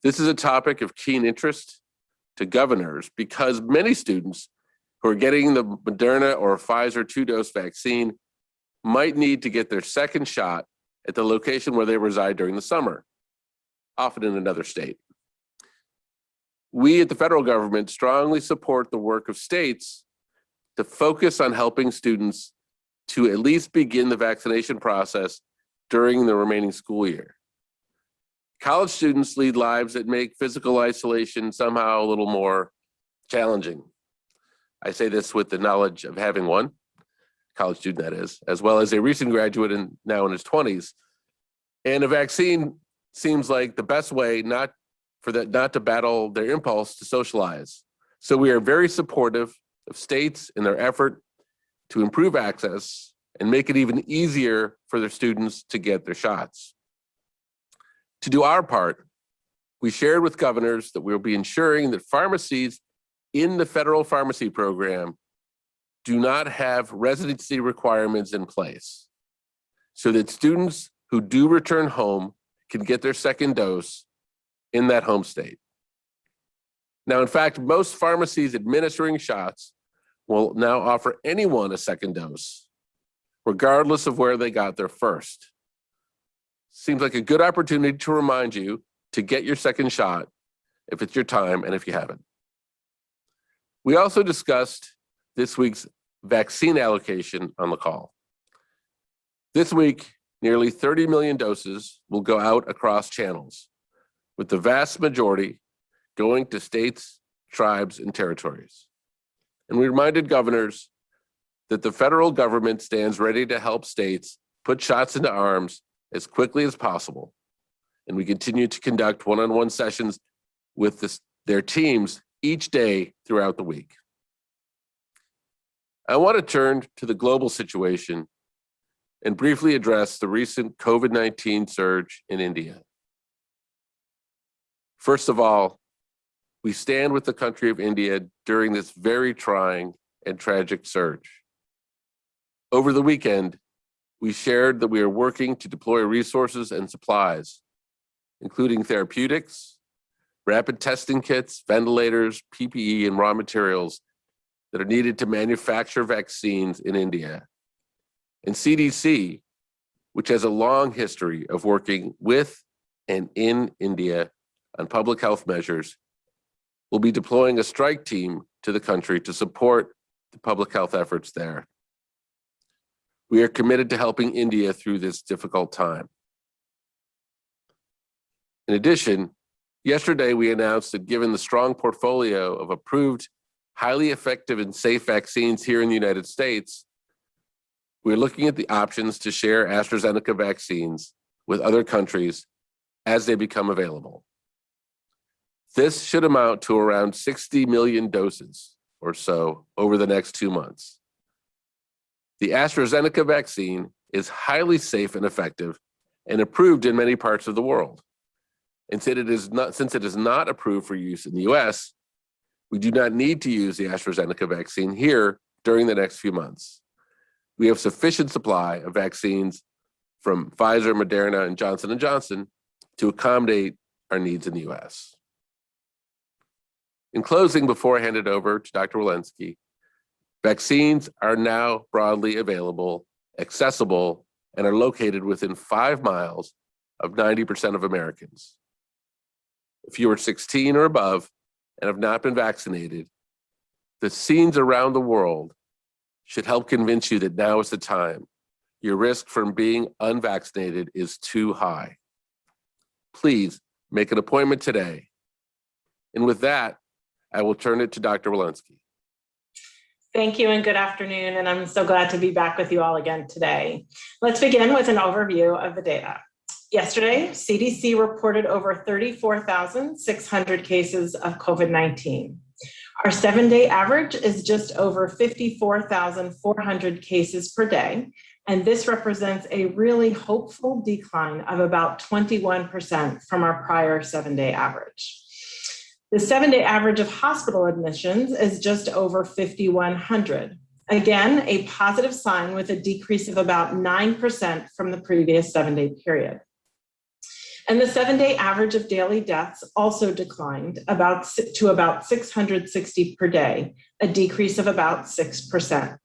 This is a topic of keen interest to governors because many students who are getting the Moderna or Pfizer 2-dose vaccine might need to get their second shot at the location where they reside during the summer, often in another state. We at the federal government strongly support the work of states to focus on helping students to at least begin the vaccination process during the remaining school year. College students lead lives that make physical isolation somehow a little more challenging. I say this with the knowledge of having one, college student that is, as well as a recent graduate and now in his 20s. And a vaccine seems like the best way not to battle their impulse to socialize. So we are very supportive of states in their effort to improve access and make it even easier for their students to get their shots. To do our part, we shared with governors that we'll be ensuring that pharmacies in the federal pharmacy program do not have residency requirements in place so that students who do return home can get their second dose in that home state. Now, in fact, most pharmacies administering shots will now offer anyone a second dose, regardless of where they got their first. Seems like a good opportunity to remind you to get your second shot if it's your time and if you haven't. We also discussed this week's vaccine allocation on the call. This week, nearly 30 million doses will go out across channels, with the vast majority going to states, tribes, and territories. And we reminded governors that the federal government stands ready to help states put shots into arms as quickly as possible. And we continue to conduct one-on-one sessions with their teams each day throughout the week. I want to turn to the global situation and briefly address the recent COVID-19 surge in India. First of all, we stand with the country of India during this very trying and tragic surge. Over the weekend, we shared that we are working to deploy resources and supplies, including therapeutics, rapid testing kits, ventilators, PPE, and raw materials that are needed to manufacture vaccines in India. And CDC, which has a long history of working with and in India on public health measures, will be deploying a strike team to the country to support the public health efforts there. We are committed to helping India through this difficult time. In addition, yesterday we announced that given the strong portfolio of approved, highly effective and safe vaccines here in the United States, we're looking at the options to share Astrazeneca vaccines with other countries as they become available. This should amount to around 60 million doses or so over the next 2 months. The Astrazeneca vaccine is highly safe and effective and approved in many parts of the world. And since it is not approved for use in the US, we do not need to use the AstraZeneca vaccine here during the next few months. We have sufficient supply of vaccines from Pfizer, Moderna, and Johnson & Johnson to accommodate our needs in the US. In closing, before I hand it over to Dr. Walensky, vaccines are now broadly available, accessible, and are located within 5 miles of 90% of Americans. If you are 16 or above and have not been vaccinated, the scenes around the world should help convince you that now is the time. Your risk from being unvaccinated is too high. Please make an appointment today. And with that, I will turn it to Dr. Walensky. Thank you and good afternoon, and I'm so glad to be back with you all again today. Let's begin with an overview of the data. Yesterday, CDC reported over 34,600 cases of COVID-19. Our 7-day average is just over 54,400 cases per day, and this represents a really hopeful decline of about 21% from our prior 7-day average. The 7-day average of hospital admissions is just over 5,100. Again, a positive sign with a decrease of about 9% from the previous 7-day period. And the 7-day average of daily deaths also declined to about 660 per day, a decrease of about 6%.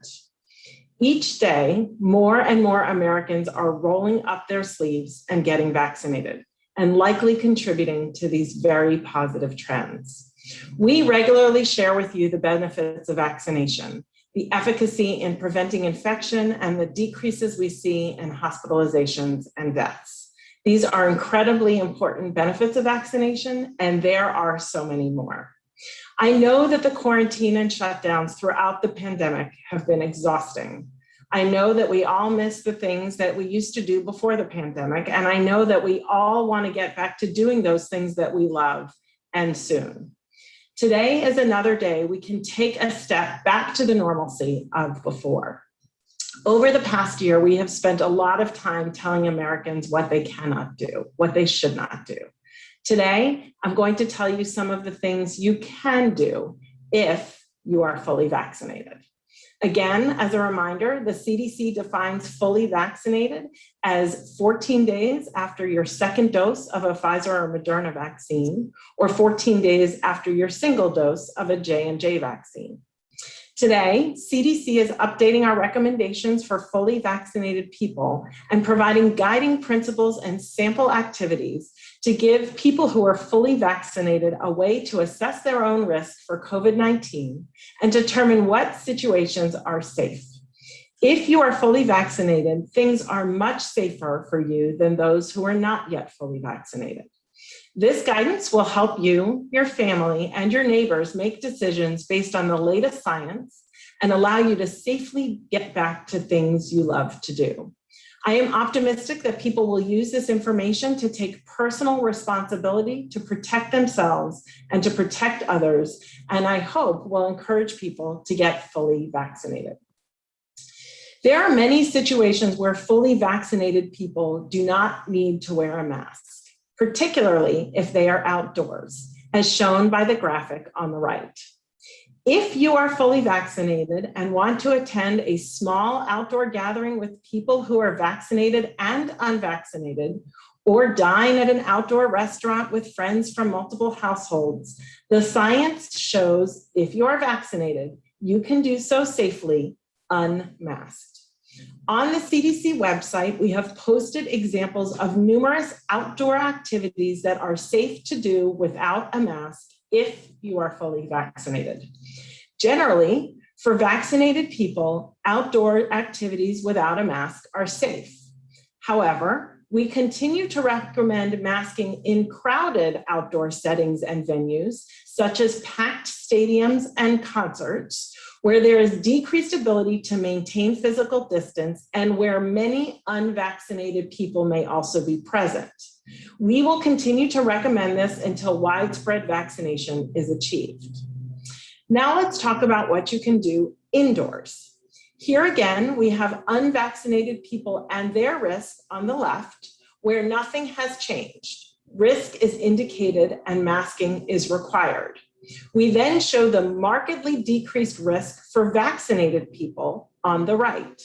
Each day, more and more Americans are rolling up their sleeves and getting vaccinated, and likely contributing to these very positive trends. We regularly share with you the benefits of vaccination, the efficacy in preventing infection, and the decreases we see in hospitalizations and deaths. These are incredibly important benefits of vaccination, and there are so many more. I know that the quarantine and shutdowns throughout the pandemic have been exhausting. I know that we all miss the things that we used to do before the pandemic, and I know that we all want to get back to doing those things that we love, and soon. Today is another day we can take a step back to the normalcy of before. Over the past year, we have spent a lot of time telling Americans what they cannot do, what they should not do. Today, I'm going to tell you some of the things you can do if you are fully vaccinated. Again, as a reminder, the CDC defines fully vaccinated as 14 days after your second dose of a Pfizer or Moderna vaccine, or 14 days after your single dose of a J&J vaccine. Today, CDC is updating our recommendations for fully vaccinated people and providing guiding principles and sample activities to give people who are fully vaccinated a way to assess their own risk for COVID-19 and determine what situations are safe. If you are fully vaccinated, things are much safer for you than those who are not yet fully vaccinated. This guidance will help you, your family, and your neighbors make decisions based on the latest science and allow you to safely get back to things you love to do. I am optimistic that people will use this information to take personal responsibility to protect themselves and to protect others, and I hope will encourage people to get fully vaccinated. There are many situations where fully vaccinated people do not need to wear a mask, particularly if they are outdoors, as shown by the graphic on the right. If you are fully vaccinated and want to attend a small outdoor gathering with people who are vaccinated and unvaccinated, or dine at an outdoor restaurant with friends from multiple households, the science shows if you are vaccinated, you can do so safely unmasked. On the CDC website, we have posted examples of numerous outdoor activities that are safe to do without a mask if you are fully vaccinated. Generally, for vaccinated people, outdoor activities without a mask are safe. However, we continue to recommend masking in crowded outdoor settings and venues, such as packed stadiums and concerts, where there is decreased ability to maintain physical distance and where many unvaccinated people may also be present. We will continue to recommend this until widespread vaccination is achieved. Now let's talk about what you can do indoors. Here again, we have unvaccinated people and their risk on the left, where nothing has changed. Risk is indicated and masking is required. We then show the markedly decreased risk for vaccinated people on the right.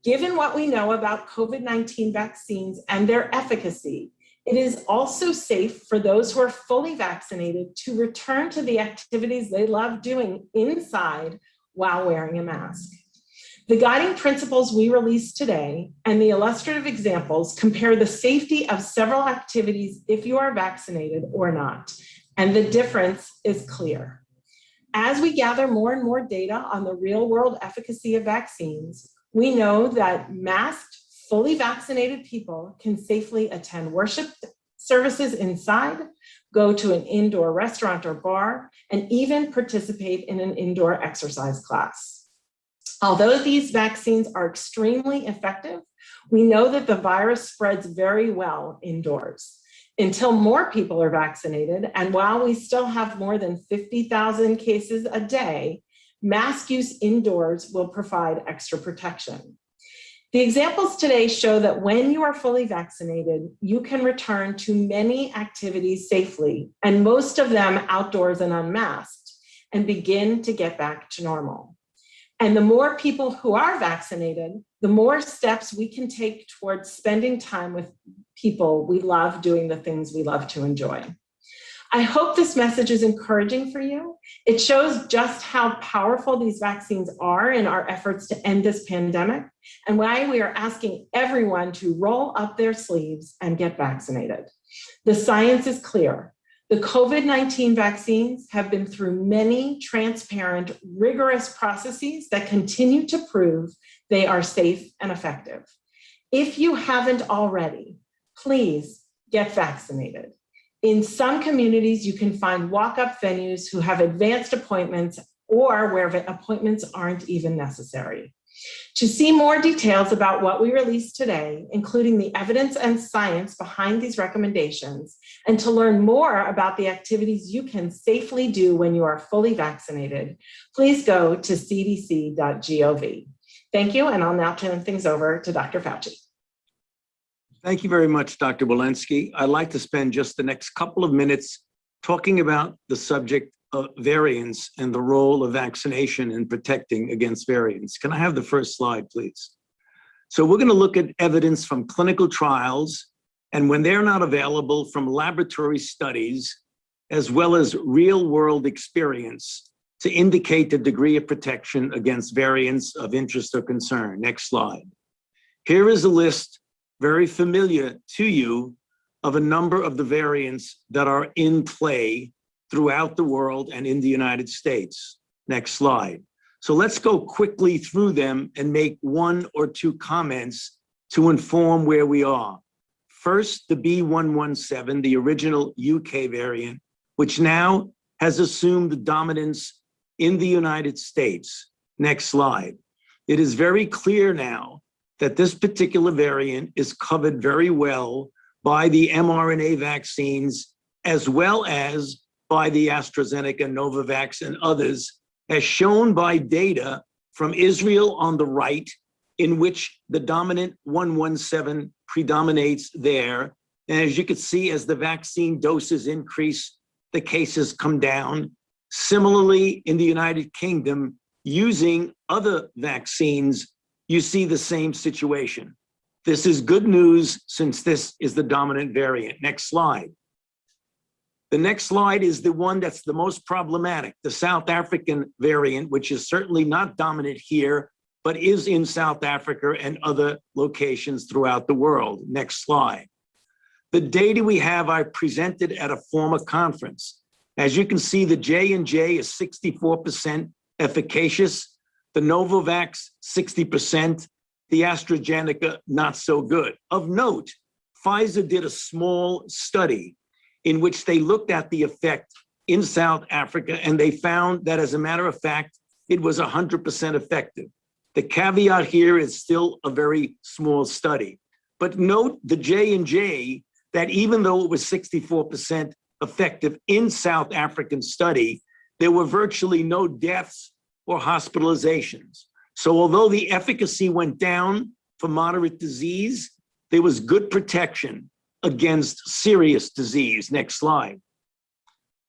Given what we know about COVID-19 vaccines and their efficacy, it is also safe for those who are fully vaccinated to return to the activities they love doing inside while wearing a mask. The guiding principles we released today and the illustrative examples compare the safety of several activities if you are vaccinated or not, and the difference is clear. As we gather more and more data on the real-world efficacy of vaccines, we know that masked, fully vaccinated people can safely attend worship services inside, go to an indoor restaurant or bar, and even participate in an indoor exercise class. Although these vaccines are extremely effective, we know that the virus spreads very well indoors. Until more people are vaccinated, and while we still have more than 50,000 cases a day, mask use indoors will provide extra protection. The examples today show that when you are fully vaccinated, you can return to many activities safely, and most of them outdoors and unmasked, and begin to get back to normal. And the more people who are vaccinated, the more steps we can take towards spending time with people we love doing the things we love to enjoy. I hope this message is encouraging for you. It shows just how powerful these vaccines are in our efforts to end this pandemic and why we are asking everyone to roll up their sleeves and get vaccinated. The science is clear. The COVID-19 vaccines have been through many transparent, rigorous processes that continue to prove they are safe and effective. If you haven't already, please get vaccinated. In some communities, you can find walk-up venues who have advanced appointments or where appointments aren't even necessary. To see more details about what we released today, including the evidence and science behind these recommendations, and to learn more about the activities you can safely do when you are fully vaccinated, please go to cdc.gov. Thank you, and I'll now turn things over to Dr. Fauci. Thank you very much, Dr. Walensky. I'd like to spend just the next couple of minutes talking about the subject of variants and the role of vaccination in protecting against variants. Can I have the first slide, please? So we're going to look at evidence from clinical trials, and when they're not available, from laboratory studies, as well as real-world experience to indicate the degree of protection against variants of interest or concern. Next slide. Here is a list very familiar to you of a number of the variants that are in play throughout the world and in the United States. Next slide. So let's go quickly through them and make one or two comments to inform where we are. First, the B.1.1.7, the original UK variant, which now has assumed the dominance in the United States. Next slide. It is very clear now that this particular variant is covered very well by the mRNA vaccines, as well as by the Astrazeneca, Novavax, and others, as shown by data from Israel on the right, in which the dominant 117 predominates there. And as you can see, as the vaccine doses increase, the cases come down. Similarly, in the United Kingdom, using other vaccines, you see the same situation. This is good news since this is the dominant variant. Next slide. The next slide is the one that's the most problematic, the South African variant, which is certainly not dominant here, but is in South Africa and other locations throughout the world. Next slide. The data we have, I presented at a former conference. As you can see, the J&J is 64% efficacious. The Novavax, 60%, the Astrazeneca, not so good. Of note, Pfizer did a small study in which they looked at the effect in South Africa, and they found that, as a matter of fact, it was 100% effective. The caveat here is still a very small study. But note the J&J, that even though it was 64% effective in South African study, there were virtually no deaths or hospitalizations. So although the efficacy went down for moderate disease, there was good protection against serious disease. Next slide.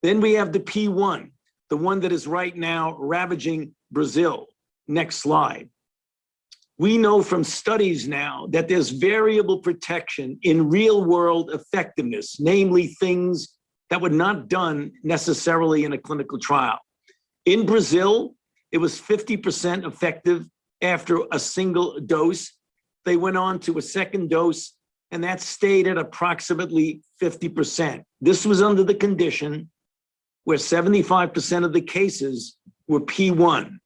Then we have the P1, the one that is right now ravaging Brazil. Next slide. We know from studies now that there's variable protection in real world effectiveness, namely things that were not done necessarily in a clinical trial. In Brazil, it was 50% effective after a single dose. They went on to a second dose, and that stayed at approximately 50%. This was under the condition where 75% of the cases were P1.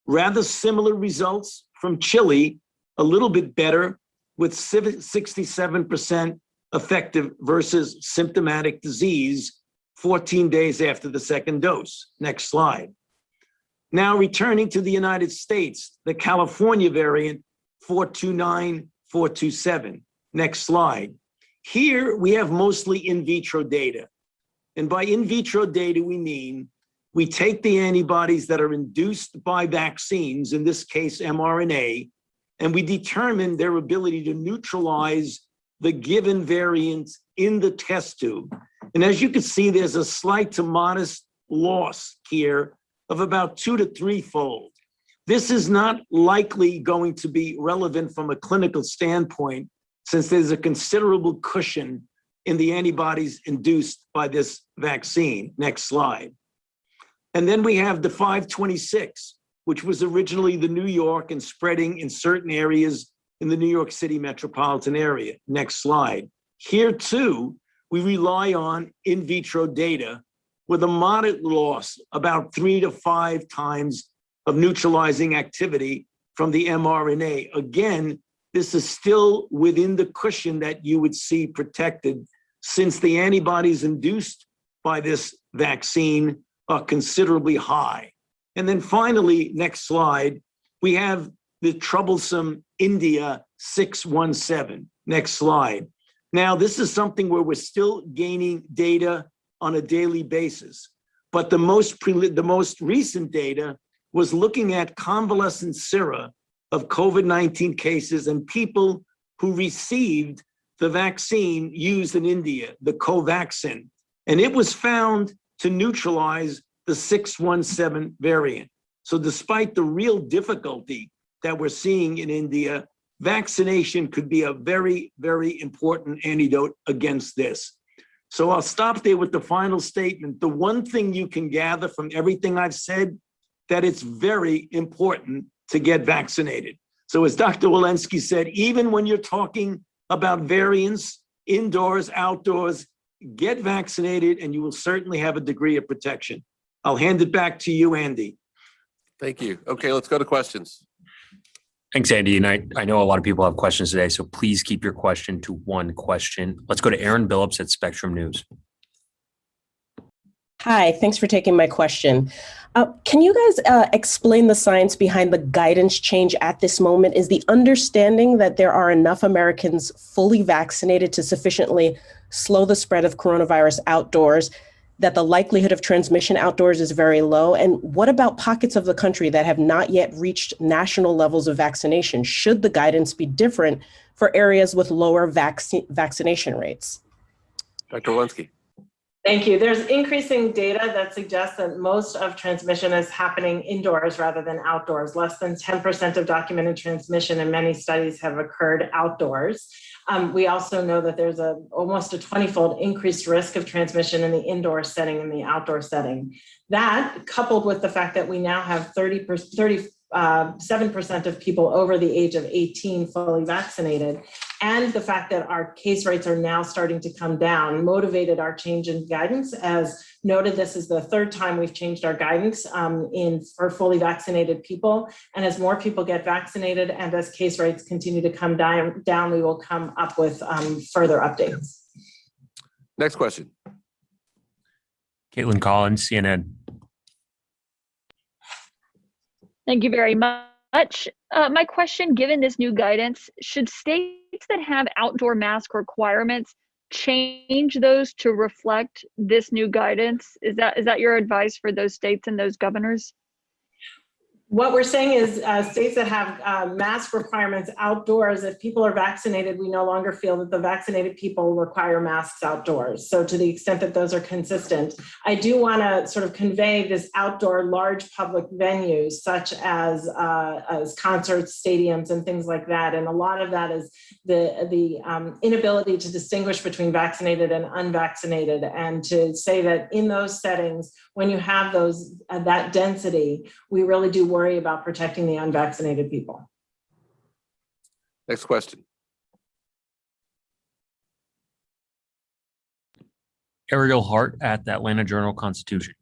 Rather similar results from Chile, a little bit better, with 67% effective versus symptomatic disease 14 days after the second dose. Next slide. Now, returning to the United States, the California variant 429, 427. Next slide. Here we have mostly in vitro data. And by in vitro data, we mean we take the antibodies that are induced by vaccines, in this case mRNA, and we determine their ability to neutralize the given variant in the test tube. And as you can see, there's a slight to modest loss here of about 2 to 3-fold. This is not likely going to be relevant from a clinical standpoint, since there's a considerable cushion in the antibodies induced by this vaccine. Next slide. And then we have the 526, which was originally the New York and spreading in certain areas in the New York City metropolitan area. Next slide. Here too, we rely on in vitro data with a moderate loss, about 3 to 5 times of neutralizing activity from the mRNA. Again, this is still within the cushion that you would see protected, since the antibodies induced by this vaccine are considerably high. And then finally, next slide, we have the troublesome India 617. Next slide. Now, this is something where we're still gaining data on a daily basis, but the most recent data was looking at convalescent sera of COVID-19 cases and people who received the vaccine used in India, the Covaxin, and it was found to neutralize the 617 variant. So despite the real difficulty that we're seeing in India, vaccination could be a very, very important antidote against this. So I'll stop there with the final statement. The one thing you can gather from everything I've said, that it's very important to get vaccinated. So as Dr. Walensky said, even when you're talking about variants, indoors, outdoors, get vaccinated and you will certainly have a degree of protection. I'll hand it back to you, Andy. Thank you. Okay, let's go to questions. Thanks, Andy. And I know a lot of people have questions today, so please keep your question to one question. Let's go to Aaron Billups at Spectrum News. Hi, thanks for taking my question. Can you guys explain the science behind the guidance change at this moment? Is the understanding that there are enough Americans fully vaccinated to sufficiently slow the spread of coronavirus outdoors, that the likelihood of transmission outdoors is very low? And what about pockets of the country that have not yet reached national levels of vaccination? Should the guidance be different for areas with lower vaccination rates? Dr. Walensky. Thank you. There's increasing data that suggests that most of transmission is happening indoors rather than outdoors. Less than 10% of documented transmission in many studies have occurred outdoors. We also know that there's almost a 20-fold increased risk of transmission in the indoor setting and the outdoor setting. That, coupled with the fact that we now have 37% of people over the age of 18 fully vaccinated, and the fact that our case rates are now starting to come down, motivated our change in guidance. As noted, this is the third time we've changed our guidance for fully vaccinated people. And as more people get vaccinated and as case rates continue to come down, we will come up with further updates. Next question. Caitlin Collins, CNN. Thank you very much. My question, given this new guidance, should states that have outdoor mask requirements change those to reflect this new guidance? Is that your advice for those states and those governors? What we're saying is states that have mask requirements outdoors, if people are vaccinated, we no longer feel that the vaccinated people require masks outdoors. So to the extent that those are consistent, I do want to sort of convey this outdoor large public venues such as concerts, stadiums, and things like that. And a lot of that is the inability to distinguish between vaccinated and unvaccinated, and to say that in those settings, when you have that density, we really do worry about protecting the unvaccinated people. Next question. Ariel Hart at the Atlanta Journal-Constitution.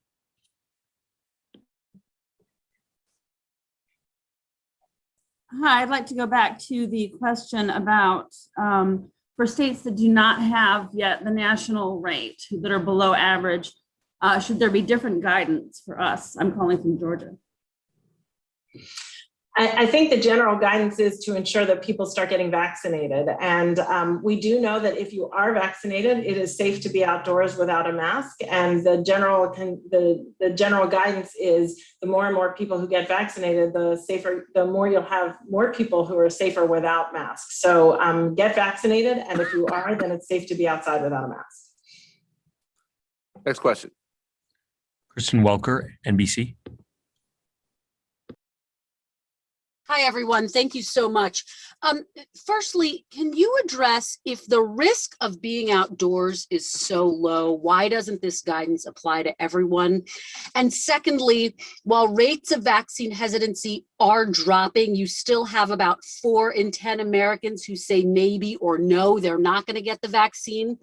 Hi, I'd like to go back to the question about for states that do not have yet the national rate, that are below average, should there be different guidance for us? I'm calling from Georgia. I think the general guidance is to ensure that people start getting vaccinated. And we do know that if you are vaccinated, it is safe to be outdoors without a mask. And the general guidance is the more and more people who get vaccinated, the more you'll have more people who are safer without masks. So get vaccinated. And if you are, then it's safe to be outside without a mask. Next question. Kristen Welker, NBC. Hi, everyone. Thank you so much. Firstly, can you address if the risk of being outdoors is so low, why doesn't this guidance apply to everyone? And secondly, while rates of vaccine hesitancy are dropping, you still have about 4 in 10 Americans who say maybe or no, they're not going to get the vaccine.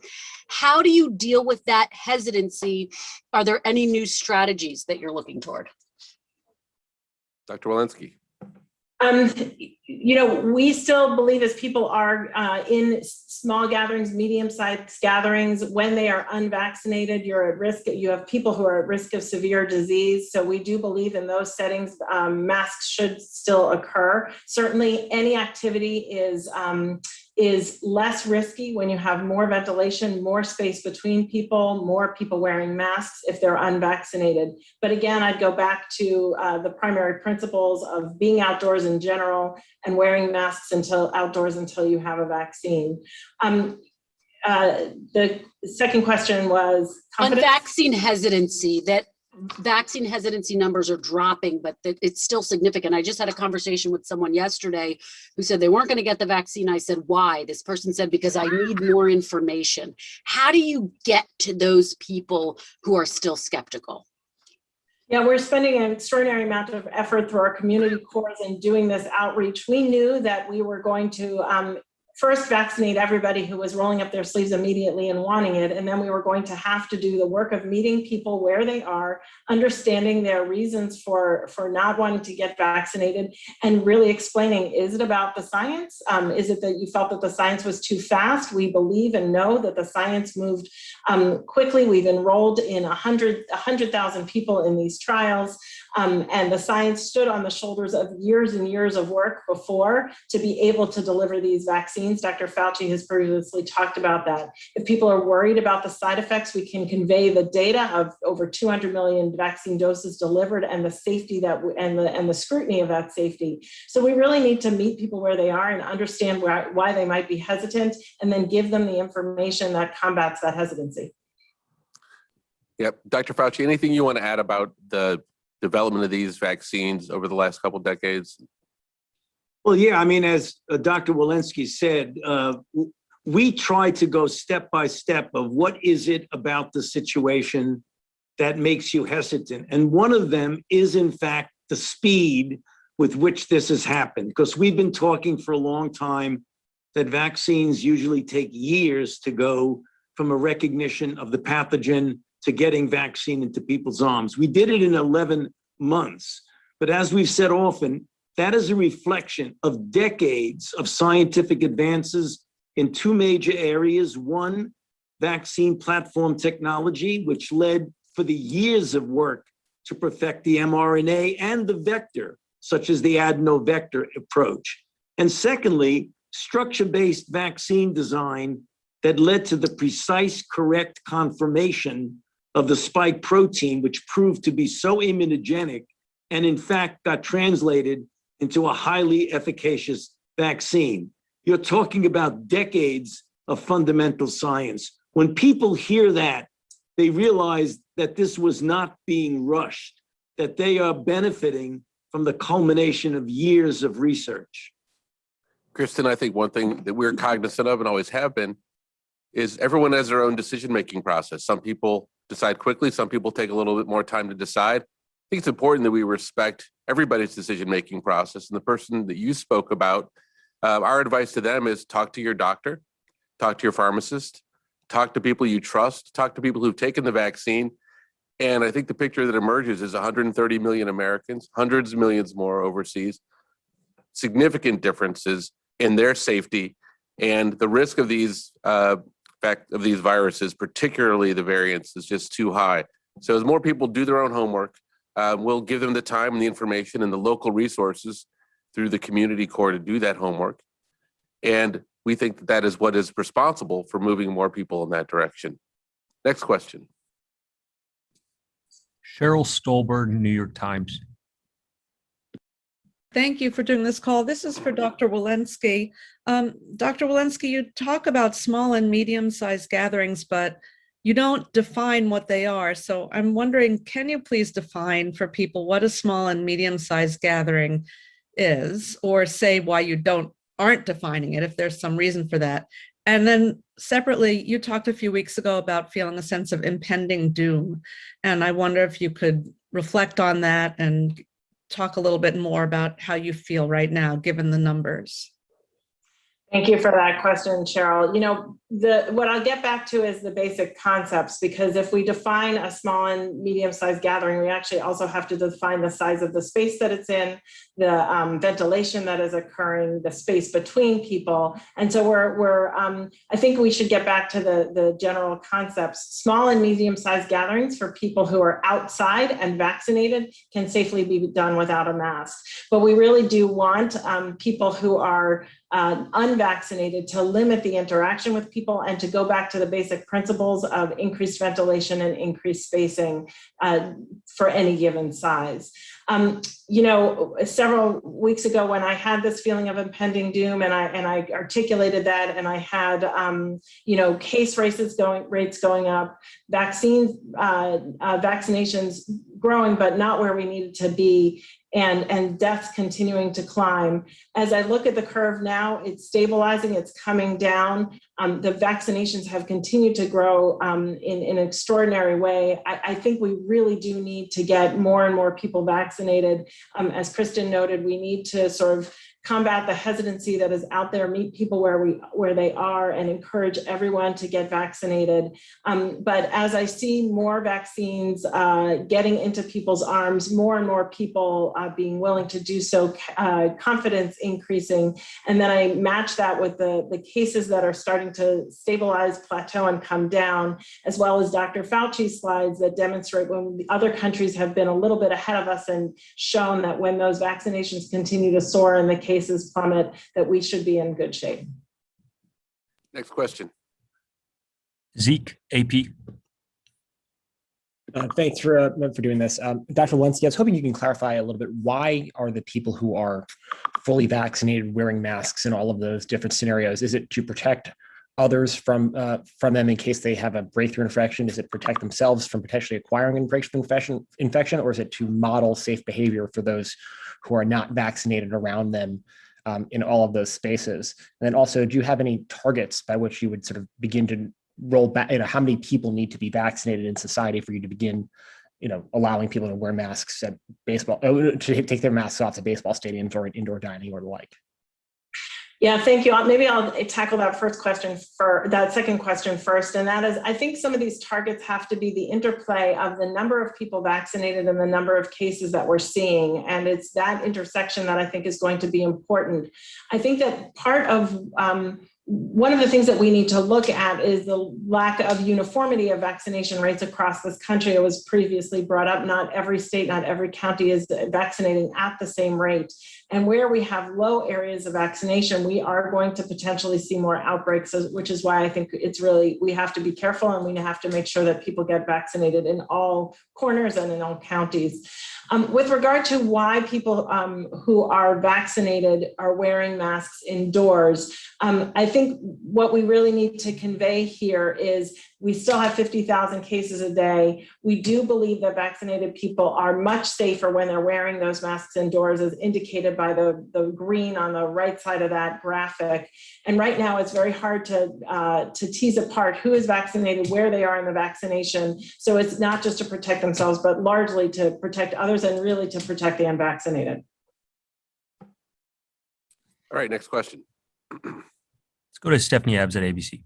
How do you deal with that hesitancy? Are there any new strategies that you're looking toward? Dr. Walensky. We still believe as people are in small gatherings, medium-sized gatherings, when they are unvaccinated, you're at risk. You have people who are at risk of severe disease. So we do believe in those settings, masks should still occur. Certainly any activity is less risky when you have more ventilation, more space between people, more people wearing masks if they're unvaccinated. But again, I'd go back to the primary principles of being outdoors in general and wearing masks outdoors until you have a vaccine. The second question was confidence? On vaccine hesitancy, that vaccine hesitancy numbers are dropping, but it's still significant. I just had a conversation with someone yesterday who said they weren't going to get the vaccine. I said, why? This person said, because I need more information. How do you get to those people who are still skeptical? Yeah, we're spending an extraordinary amount of effort through our community cores in doing this outreach. We knew that we were going to first vaccinate everybody who was rolling up their sleeves immediately and wanting it. And then we were going to have to do the work of meeting people where they are, understanding their reasons for not wanting to get vaccinated, and really explaining, is it about the science? Is it that you felt that the science was too fast? We believe and know that the science moved quickly. We've enrolled in 100,000 people in these trials. And the science stood on the shoulders of years and years of work before to be able to deliver these vaccines. Dr. Fauci has previously talked about that. If people are worried about the side effects, we can convey the data of over 200 million vaccine doses delivered and the safety and the scrutiny of that safety. So we really need to meet people where they are and understand why they might be hesitant, and then give them the information that combats that hesitancy. Yep. Dr. Fauci, anything you want to add about the development of these vaccines over the last couple of decades? Well, yeah, I mean, as Dr. Walensky said, we try to go step by step of what is it about the situation that makes you hesitant. And one of them is, in fact, the speed with which this has happened, because we've been talking for a long time that vaccines usually take years to go from a recognition of the pathogen to getting vaccine into people's arms. We did it in 11 months. But as we've said often, that is a reflection of decades of scientific advances in 2 major areas. One, vaccine platform technology, which led for the years of work to perfect the mRNA and the vector, such as the adenovector approach. And secondly, structure-based vaccine design that led to the precise, correct conformation of the spike protein, which proved to be so immunogenic and in fact got translated into a highly efficacious vaccine. You're talking about decades of fundamental science. When people hear that, they realize that this was not being rushed, that they are benefiting from the culmination of years of research. Kristen, I think one thing that we're cognizant of and always have been is everyone has their own decision-making process. Some people decide quickly. Some people take a little bit more time to decide. I think it's important that we respect everybody's decision-making process. And the person that you spoke about, our advice to them is talk to your doctor, talk to your pharmacist, talk to people you trust, talk to people who've taken the vaccine. And I think the picture that emerges is 130 million Americans, hundreds of millions more overseas, significant differences in their safety, and the risk of these viruses, particularly the variants, is just too high. So as more people do their own homework, we'll give them the time and the information and the local resources through the community core to do that homework. And we think that that is what is responsible for moving more people in that direction. Next question. Cheryl Stolberg, New York Times. Thank you for doing this call. This is for Dr. Walensky. Dr. Walensky, you talk about small and medium-sized gatherings, but you don't define what they are. So I'm wondering, can you please define for people what a small and medium-sized gathering is, or say why you aren't defining it, if there's some reason for that. And then separately, you talked a few weeks ago about feeling a sense of impending doom. And I wonder if you could reflect on that and talk a little bit more about how you feel right now, given the numbers. Thank you for that question, Cheryl. You know, what I'll get back to is the basic concepts, because if we define a small and medium-sized gathering, we actually also have to define the size of the space that it's in, the ventilation that is occurring, the space between people. And so I think we should get back to the general concepts. Small and medium-sized gatherings for people who are outside and vaccinated can safely be done without a mask. But we really do want people who are unvaccinated to limit the interaction with people and to go back to the basic principles of increased ventilation and increased spacing for any given size. You know, several weeks ago when I had this feeling of impending doom and I articulated that, and I had, you know, case rates going up, vaccinations growing, but not where we needed to be, and deaths continuing to climb. As I look at the curve now, it's stabilizing, it's coming down. The vaccinations have continued to grow in an extraordinary way. I think we really do need to get more and more people vaccinated. As Kristen noted, we need to sort of combat the hesitancy that is out there, meet people where they are, and encourage everyone to get vaccinated. But as I see more vaccines getting into people's arms, more and more people being willing to do so, confidence increasing, and then I match that with the cases that are starting to stabilize, plateau, and come down, as well as Dr. Fauci's slides that demonstrate when the other countries have been a little bit ahead of us and shown that when those vaccinations continue to soar and the cases plummet, that we should be in good shape. Next question. Zeke, AP. Thanks for doing this. Dr. Walensky, I was hoping you can clarify a little bit, why are the people who are fully vaccinated wearing masks in all of those different scenarios? Is it to protect others from them in case they have a breakthrough infection? Is it protect themselves from potentially acquiring a breakthrough infection, or is it to model safe behavior for those who are not vaccinated around them in all of those spaces? And then also, do you have any targets by which you would sort of begin to roll back, how many people need to be vaccinated in society for you to begin, allowing people to wear masks at baseball, to take their masks off at baseball stadiums or at indoor dining or the like? Yeah, thank you. Maybe I'll tackle that second question first. And that is, I think some of these targets have to be the interplay of the number of people vaccinated and the number of cases that we're seeing. And it's that intersection that I think is going to be important. I think that part of one of the things that we need to look at is the lack of uniformity of vaccination rates across this country. It was previously brought up, not every state, not every county is vaccinating at the same rate. And where we have low areas of vaccination, we are going to potentially see more outbreaks, which is why I think we have to be careful, and we have to make sure that people get vaccinated in all corners and in all counties. With regard to why people who are vaccinated are wearing masks indoors, I think what we really need to convey here is we still have 50,000 cases a day. We do believe that vaccinated people are much safer when they're wearing those masks indoors, as indicated by the green on the right side of that graphic. And right now, it's very hard to tease apart who is vaccinated, where they are in the vaccination. So it's not just to protect themselves, but largely to protect others and really to protect the unvaccinated. All right, next question. Let's go to Stephanie Abbs at ABC.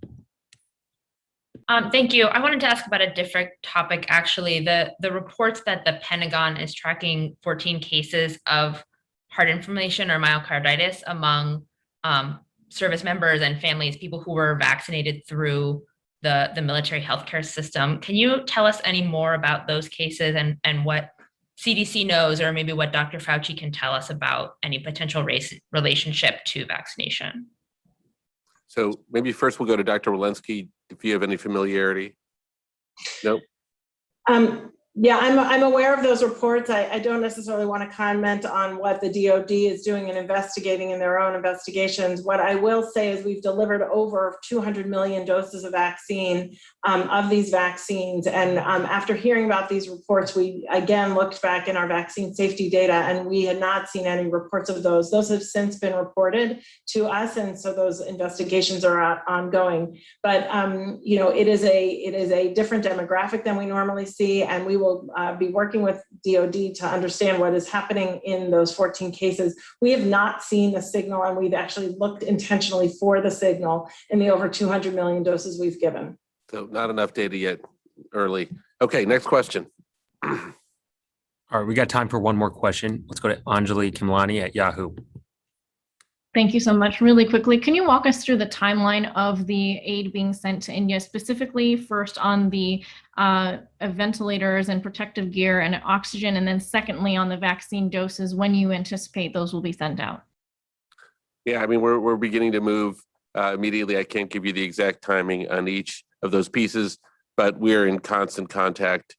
Thank you. I wanted to ask about a different topic, actually. The reports that the Pentagon is tracking 14 cases of heart inflammation or myocarditis among service members and families, people who were vaccinated through the military healthcare system. Can you tell us any more about those cases and what CDC knows, or maybe what Dr. Fauci can tell us about any potential relationship to vaccination? So maybe first we'll go to Dr. Walensky, if you have any familiarity. Nope. Yeah, I'm aware of those reports. I don't necessarily want to comment on what the DoD is doing and investigating in their own investigations. What I will say is we've delivered over 200 million doses of vaccine, of these vaccines. And after hearing about these reports, we again looked back in our vaccine safety data and we had not seen any reports of those. Those have since been reported to us. And so those investigations are ongoing. But, you know, it is a different demographic than we normally see. And we will be working with DoD to understand what is happening in those 14 cases. We have not seen the signal, and we've actually looked intentionally for the signal in the over 200 million doses we've given. So not enough data yet early. Okay, next question. All right, we got time for one more question. Let's go to Anjali Kimlani at Yahoo. Thank you so much. Really quickly, can you walk us through the timeline of the aid being sent to India, specifically first on the ventilators and protective gear and oxygen, and then secondly on the vaccine doses, when you anticipate those will be sent out? Yeah, I mean, we're beginning to move immediately. I can't give you the exact timing on each of those pieces, but we're in constant contact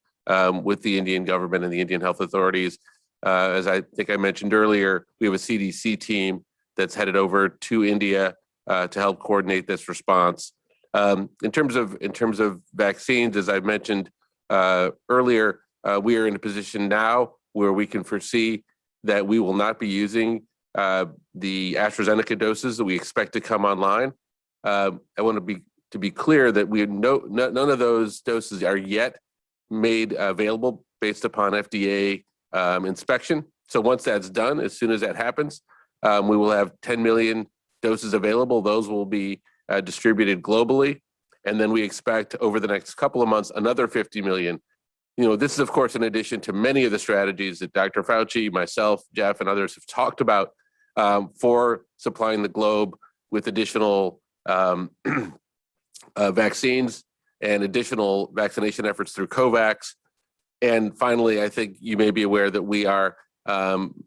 with the Indian government and the Indian health authorities. As I think I mentioned earlier, we have a CDC team that's headed over to India to help coordinate this response. In terms of vaccines, as I mentioned earlier, we are in a position now where we can foresee that we will not be using the Astrazeneca doses that we expect to come online. I want to be clear that none of those doses are yet made available based upon FDA inspection. So once that's done, as soon as that happens, we will have 10 million doses available. Those will be distributed globally. And then we expect over the next couple of months, another 50 million. You know, this is, of course, in addition to many of the strategies that Dr. Fauci, myself, Jeff, and others have talked about for supplying the globe with additional vaccines and additional vaccination efforts through COVAX. And finally, I think you may be aware that we are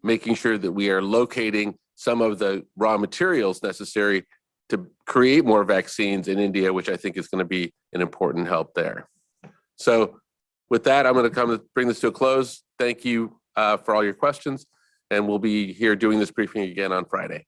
making sure that we are locating some of the raw materials necessary to create more vaccines in India, which I think is going to be an important help there. So with that, I'm going to bring this to a close. Thank you for all your questions, and we'll be here doing this briefing again on Friday.